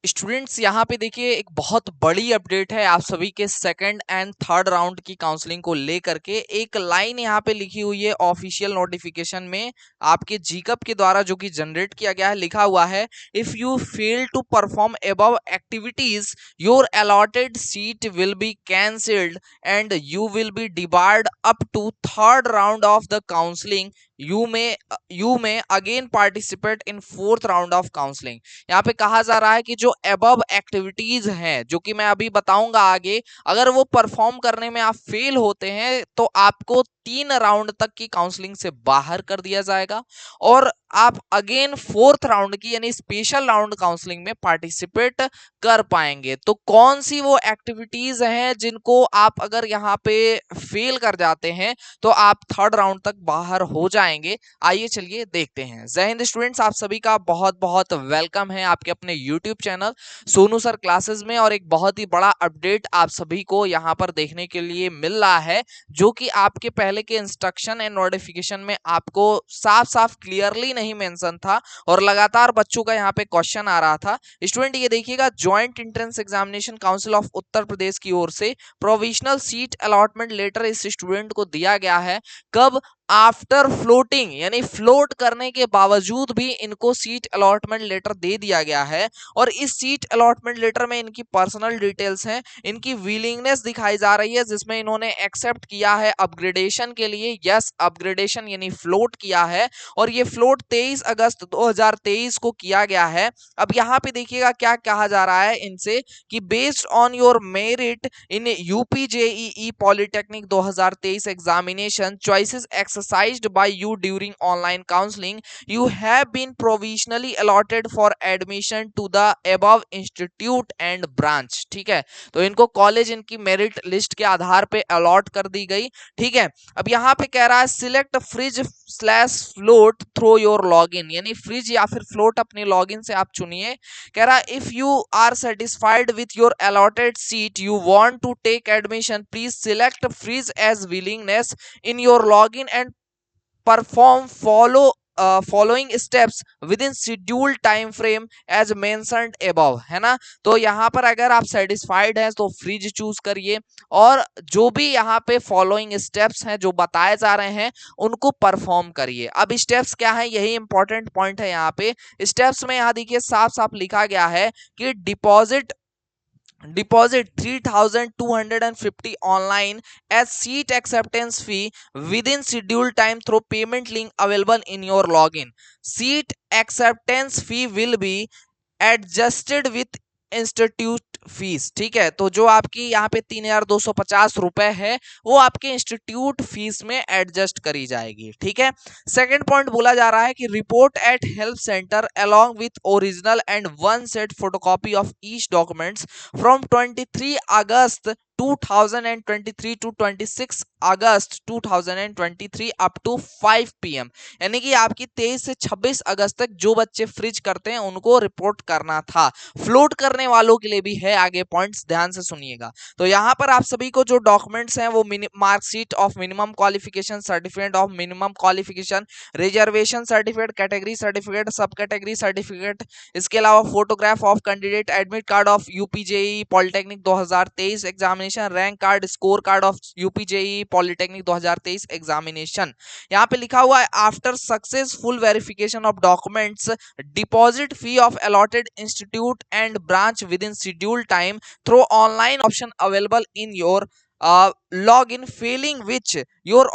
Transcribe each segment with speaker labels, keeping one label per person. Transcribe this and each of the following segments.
Speaker 1: Students यहाँ पे देखिए एक बहुत बड़ी अपडेट है आप सभी के सेकंड एंड थर्ड राउंड की काउंसलिंग को लेकर के। एक लाइन यहाँ पे लिखी हुई है ऑफिशियल नोटिफिकेशन में आपके जीकअप के द्वारा जो कि जनरेट किया गया है, लिखा हुआ है if you fail to perform above activities your allotted seat will be cancelled and you will be debarred up to third round of the counselling. You may again participate in fourth round of counselling. यहाँ पे कहा जा रहा है कि जो above activities हैं जो कि मैं अभी बताऊंगा आगे, अगर वो परफॉर्म करने में आप फेल होते हैं तो आपको 3 राउंड तक की काउंसलिंग से बाहर कर दिया जाएगा और आप अगेन फोर्थ राउंड की यानी स्पेशल राउंड काउंसलिंग में पार्टिसिपेट कर पाएंगे। तो कौन सी वो एक्टिविटीज हैं जिनको आप अगर यहाँ पे फेल कर जाते हैं तो आप थर्ड राउंड तक बाहर हो जाएंगे, आइए चलिए देखते हैं। जय हिंद स्टूडेंट्स, आप सभी का बहुत बहुत वेलकम है आपके अपने YouTube channel Sonu sir classes में। और एक बहुत ही बड़ा अपडेट आप सभी को यहाँ पर देखने के लिए मिल रहा है जो कि आपके पहले के इंस्ट्रक्शन एंड नोटिफिकेशन में आपको साफ साफ क्लियरली नहीं मेंशन था और लगातार बच्चों का यहाँ पे क्वेश्चन आ रहा था। स्टूडेंट ये देखिएगा, joint entrance examination council of Uttar Pradesh की ओर से प्रोविजनल सीट अलॉटमेंट लेटर इस स्टूडेंट को दिया गया है। कब? आफ्टर फ्लोटिंग, यानी फ्लोट करने के बावजूद भी इनको सीट अलॉटमेंट लेटर दे दिया गया है। और इस सीट अलॉटमेंट लेटर में इनकी पर्सनल डिटेल्स हैं, इनकी विलिंगनेस दिखाई जा रही है जिसमें इन्होंने एक्सेप्ट किया है अपग्रेडेशन के लिए। यस, अपग्रेडेशन यानी फ्लोट किया है और ये फ्लोट 23 अगस्त 2023 को किया गया है। अब यहाँ पे देखिएगा क्या कहा जा रहा है इनसे कि based on your merit in UPJEE polytechnic 2023 examination choices exercised by you during online counseling, you have been provisionally allotted for admission to the above institute and branch। ठीक है, तो इनको कॉलेज इनकी मेरिट लिस्ट के आधार पे allot कर दी गई। ठीक है, अब यहाँ पे कह रहा है select freeze slash float through your login, यानी फ्रिज या फिर फ्लोट अपने लॉगिन से आप चुनिए। कह रहा है if you are satisfied with your allotted seat you want to take admission please select freeze as willingness in your login and perform following steps within scheduled time frame as mentioned above. है ना, तो यहाँ पर अगर आप satisfied हैं तो freeze choose करिए और जो भी यहाँ पे फॉलोइंग स्टेप्स हैं जो बताए जा रहे हैं उनको परफॉर्म करिए। अब स्टेप्स क्या है, यही इंपॉर्टेंट पॉइंट है। यहाँ पे स्टेप्स में यहाँ देखिए साफ साफ लिखा गया है कि deposit 3250 online as seat acceptance fee within scheduled time through payment link available in your login. Seat acceptance fee will be adjusted with institute fees. ठीक है, तो जो आपकी यहाँ पे 3250 रुपए है वो आपके इंस्टीट्यूट फीस में एडजस्ट करी जाएगी। ठीक है, सेकंड पॉइंट बोला जा रहा है कि report at help centre along with original and one set photocopy of each documents from 23 August 2023 to 26 August 2023 up to 5 PM, यानी कि आपकी 23 से 26 अगस्त तक जो बच्चे फ्रिज करते हैं उनको रिपोर्ट करना था। फ्लोट करने वालों के लिए भी है, आगे पॉइंट्स ध्यान से सुनिएगा। तो यहाँ पर आप सभी को जो डॉक्यूमेंट्स हैं वो marksheet of minimum qualification, certificate of minimum qualification, reservation certificate, category certificate, sub category certificate, इसके अलावा photograph of candidate admit card of UPJEE polytechnic 2023 examination, rank card, score card of UPJEE polytechnic 2023 examination. यहाँ पे लिखा हुआ है after successful verification of documents deposit fee of allotted institute and branch within scheduled time through online option available in your login, failing which your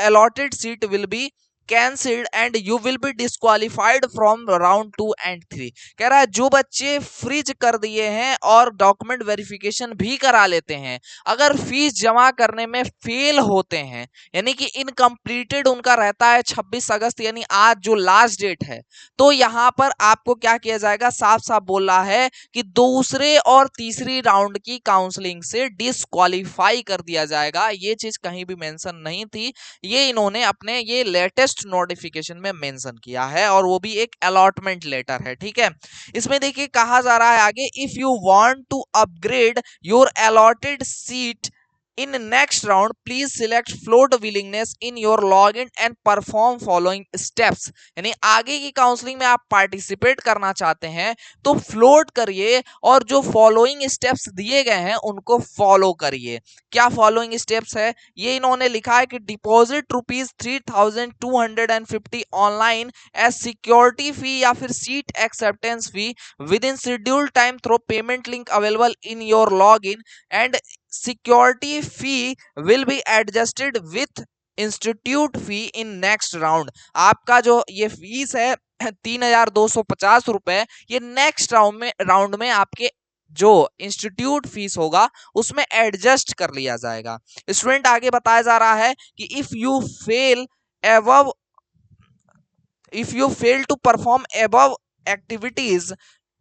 Speaker 1: allotted seat will be cancelled and you will be disqualified from round 2 and 3। कह रहा है जो बच्चे freeze कर दिए हैं और document verification भी करा लेते हैं, अगर फीस जमा करने में फेल होते हैं यानी कि इनकम्प्लीटेड उनका रहता है 26 अगस्त यानी आज जो लास्ट डेट है, तो यहाँ पर आपको क्या किया जाएगा, साफ साफ बोल रहा है कि दूसरे और तीसरी राउंड की काउंसलिंग से डिस्क्वालीफाई कर दिया जाएगा। ये चीज कहीं भी मेंशन नहीं थी, ये इन्होंने अपने ये लेटेस्ट नोटिफिकेशन में मेंशन किया है और वो भी एक अलॉटमेंट लेटर है। ठीक है, इसमें देखिए कहा जा रहा है आगे if you want to upgrade your allotted seat In next round, please select float willingness in your login and perform following steps. यानी आगे की काउंसलिंग में आप पार्टिसिपेट करना चाहते हैं तो फ्लोट करिए और जो फॉलोइंग स्टेप्स दिए गए हैं उनको फॉलो करिए। क्या फॉलोइंग स्टेप्स है ये इन्होंने लिखा है कि डिपॉजिट ₹3250 ऑनलाइन एज सिक्योरिटी फी या फिर seat acceptance fee with in scheduled time through payment link available in your log in and security fee will be adjusted with institute fee in next round. आपका जो ये fees है 3,250 रुपए, ये next round में आपके जो इंस्टीट्यूट फीस होगा उसमें एडजस्ट कर लिया जाएगा। स्टूडेंट आगे बताया जा रहा है कि if you fail to perform above activities,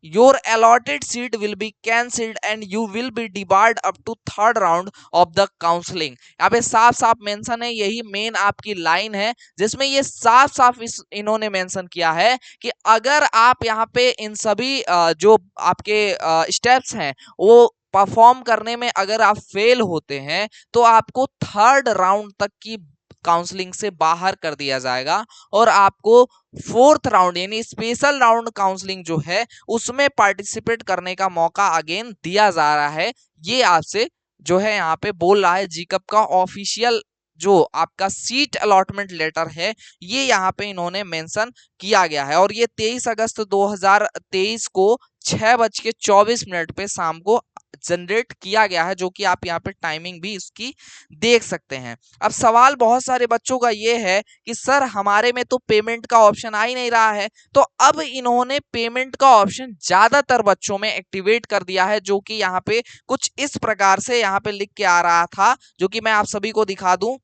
Speaker 1: your allotted seat will be cancelled and you will be debarred up to third round of the counseling। यहाँ पे साफ साफ मेंशन है, यही मेन आपकी लाइन है जिसमें ये साफ साफ इन्होंने मेंशन किया है कि अगर आप यहाँ पे इन सभी जो आपके स्टेप्स हैं वो परफॉर्म करने में अगर आप फेल होते हैं तो आपको थर्ड राउंड तक की काउंसलिंग से बाहर कर दिया जाएगा और आपको फोर्थ राउंड यानी स्पेशल राउंड काउंसलिंग जो है उसमें पार्टिसिपेट करने का मौका अगेन दिया जा रहा है। ये आपसे जो है यहाँ पे बोल रहा है जीकप का ऑफिशियल जो आपका सीट अलॉटमेंट लेटर है ये यहाँ पे इन्होंने मेंशन किया गया है और ये 23 अगस्त 2023 को 6:24 पे शाम को जनरेट किया गया है, जो कि आप यहाँ पे टाइमिंग भी इसकी देख सकते हैं। अब सवाल बहुत सारे बच्चों का ये है कि सर हमारे में तो पेमेंट का ऑप्शन आ ही नहीं रहा है, तो अब इन्होंने पेमेंट का ऑप्शन ज्यादातर बच्चों में एक्टिवेट कर दिया है, जो कि यहाँ पे कुछ इस प्रकार से यहाँ पे लिख के आ रहा था, जो कि मैं आप सभी को दिखा दूं।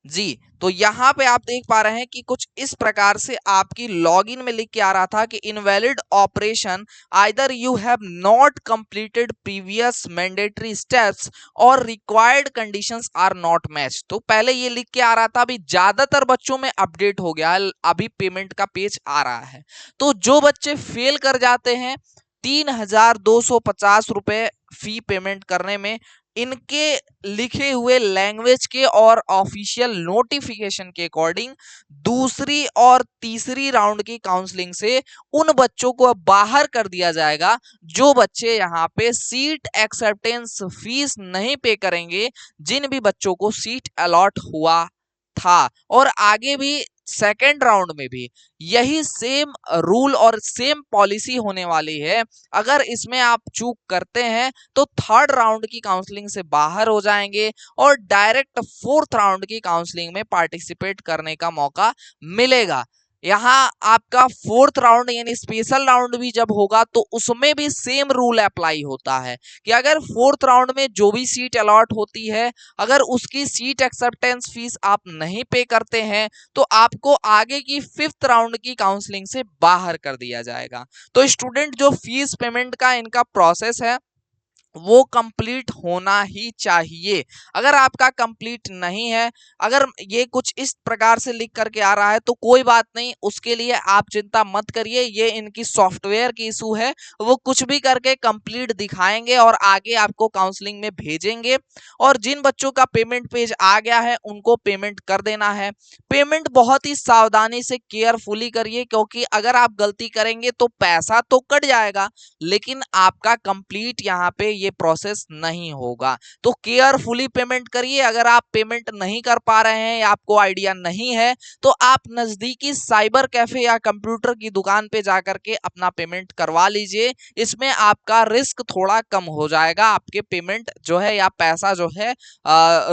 Speaker 1: जी, तो यहाँ पे आप देख पा रहे हैं कि कुछ इस प्रकार से आपकी लॉगिन में लिख के आ रहा था कि invalid operation, either you have not completed previous mandatory steps or required conditions are not match. तो पहले ये लिख के आ रहा था, अभी ज्यादातर बच्चों में अपडेट हो गया है, अभी पेमेंट का पेज आ रहा है। तो जो बच्चे फेल कर जाते हैं 3,250 रुपए फी पेमेंट करने में, इनके लिखे हुए लैंग्वेज के और ऑफिशियल नोटिफिकेशन के अकॉर्डिंग दूसरी और तीसरी राउंड की काउंसलिंग से उन बच्चों को बाहर कर दिया जाएगा जो बच्चे यहाँ पे सीट एक्सेप्टेंस फीस नहीं पे करेंगे, जिन भी बच्चों को सीट अलॉट हुआ था। और आगे भी सेकेंड राउंड में भी यही सेम रूल और सेम पॉलिसी होने वाली है। अगर इसमें आप चूक करते हैं तो थर्ड राउंड की काउंसलिंग से बाहर हो जाएंगे और डायरेक्ट फोर्थ राउंड की काउंसलिंग में पार्टिसिपेट करने का मौका मिलेगा। यहाँ आपका फोर्थ राउंड यानी स्पेशल राउंड भी जब होगा तो उसमें भी सेम रूल अप्लाई होता है कि अगर फोर्थ राउंड में जो भी सीट अलॉट होती है, अगर उसकी सीट एक्सेप्टेंस फीस आप नहीं पे करते हैं तो आपको आगे की फिफ्थ राउंड की काउंसलिंग से बाहर कर दिया जाएगा। तो स्टूडेंट जो फीस पेमेंट का इनका प्रोसेस है वो कंप्लीट होना ही चाहिए। अगर आपका कंप्लीट नहीं है, अगर ये कुछ इस प्रकार से लिख करके आ रहा है तो कोई बात नहीं, उसके लिए आप चिंता मत करिए, ये इनकी सॉफ्टवेयर की इशू है, वो कुछ भी करके कंप्लीट दिखाएंगे और आगे आपको काउंसलिंग में भेजेंगे। और जिन बच्चों का पेमेंट पेज आ गया है उनको पेमेंट कर देना है। पेमेंट बहुत ही सावधानी से केयरफुली करिए, क्योंकि अगर आप गलती करेंगे तो पैसा तो कट जाएगा लेकिन आपका कंप्लीट यहाँ पे ये प्रोसेस नहीं होगा। तो केयरफुली पेमेंट करिए। अगर आप पेमेंट नहीं कर पा रहे हैं या आपको आइडिया नहीं है तो आप नजदीकी साइबर कैफे या कंप्यूटर की दुकान पे जाकर के अपना पेमेंट करवा लीजिए। इसमें आपका रिस्क थोड़ा कम हो जाएगा, आपके पेमेंट जो है या पैसा जो है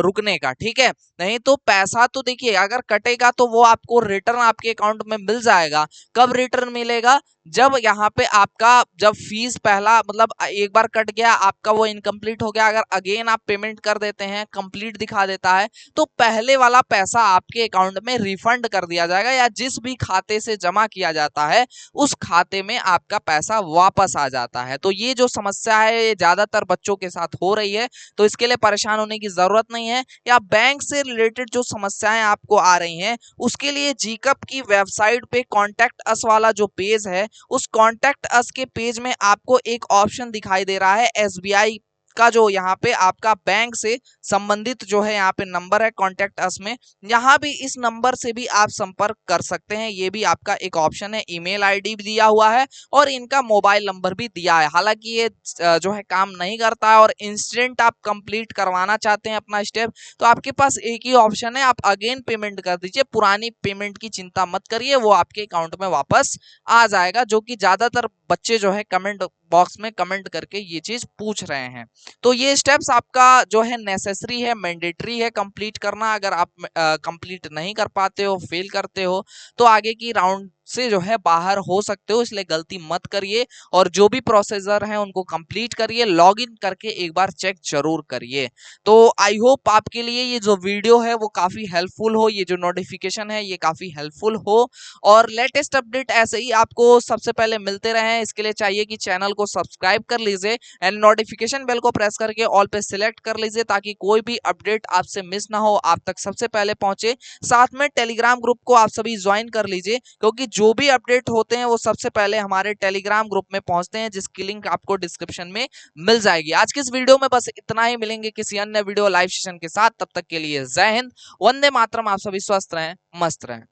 Speaker 1: रुकने का, ठीक है। नहीं तो पैसा तो देखिए अगर कटेगा तो वो आपको रिटर्न आपके अकाउंट में मिल जाएगा। कब रिटर्न मिलेगा? जब यहाँ पे आपका जब फीस पहला मतलब एक बार कट गया आपका, वो इनकम्प्लीट हो गया, अगर अगेन आप पेमेंट कर देते हैं, कंप्लीट दिखा देता है, तो पहले वाला पैसा आपके अकाउंट में रिफंड कर दिया जाएगा या जिस भी खाते से जमा किया जाता है उस खाते में आपका पैसा वापस आ जाता है। तो ये जो समस्या है ये ज्यादातर बच्चों के साथ हो रही है, तो इसके लिए परेशान होने की जरूरत नहीं है। या बैंक से रिलेटेड जो समस्याएं आपको आ रही हैं उसके लिए जीकप की वेबसाइट पे कॉन्टैक्ट अस वाला जो पेज है उस कॉन्टैक्ट अस के पेज में आपको एक ऑप्शन दिखाई दे रहा है एसबीआई का, जो यहाँ पे आपका बैंक से संबंधित जो है यहाँ पे नंबर है कॉन्टैक्ट अस में, यहाँ भी इस नंबर से भी आप संपर्क कर सकते हैं। ये भी आपका एक ऑप्शन है। ईमेल आईडी भी दिया हुआ है और इनका मोबाइल नंबर भी दिया है। हालांकि ये जो है काम नहीं करता है और इंस्टेंट आप कंप्लीट करवाना चाहते हैं अपना स्टेप, तो आपके पास एक ही ऑप्शन है, आप अगेन पेमेंट कर दीजिए। पुरानी पेमेंट की चिंता मत करिए, वो आपके अकाउंट में वापस आ जाएगा, जो कि ज्यादातर बच्चे जो है कमेंट बॉक्स में कमेंट करके ये चीज पूछ रहे हैं। तो ये स्टेप्स आपका जो है नेसेसरी है, मैंडेटरी है कंप्लीट करना। अगर आप कंप्लीट नहीं कर पाते हो, फेल करते हो, तो आगे की राउंड से जो है बाहर हो सकते हो, इसलिए गलती मत करिए और जो भी प्रोसीजर है उनको कंप्लीट करिए। लॉगिन करके एक बार चेक जरूर करिए। तो आई होप आपके लिए ये जो वीडियो है वो काफी हेल्पफुल हो, ये जो नोटिफिकेशन है ये काफी हेल्पफुल हो और लेटेस्ट अपडेट ऐसे ही आपको सबसे पहले मिलते रहे। इसके लिए चाहिए कि चैनल को सब्सक्राइब कर लीजिए एंड नोटिफिकेशन बेल को प्रेस करके ऑल पे सिलेक्ट कर लीजिए, ताकि कोई भी अपडेट आपसे मिस ना हो, आप तक सबसे पहले पहुंचे। साथ में टेलीग्राम ग्रुप को आप सभी ज्वाइन कर लीजिए, क्योंकि जो भी अपडेट होते हैं वो सबसे पहले हमारे टेलीग्राम ग्रुप में पहुंचते हैं, जिसकी लिंक आपको डिस्क्रिप्शन में मिल जाएगी। आज की इस वीडियो में बस इतना ही, मिलेंगे किसी अन्य वीडियो लाइव सेशन के साथ। तब तक के लिए जय हिंद, वंदे मातरम। आप सभी स्वस्थ रहें, मस्त रहें।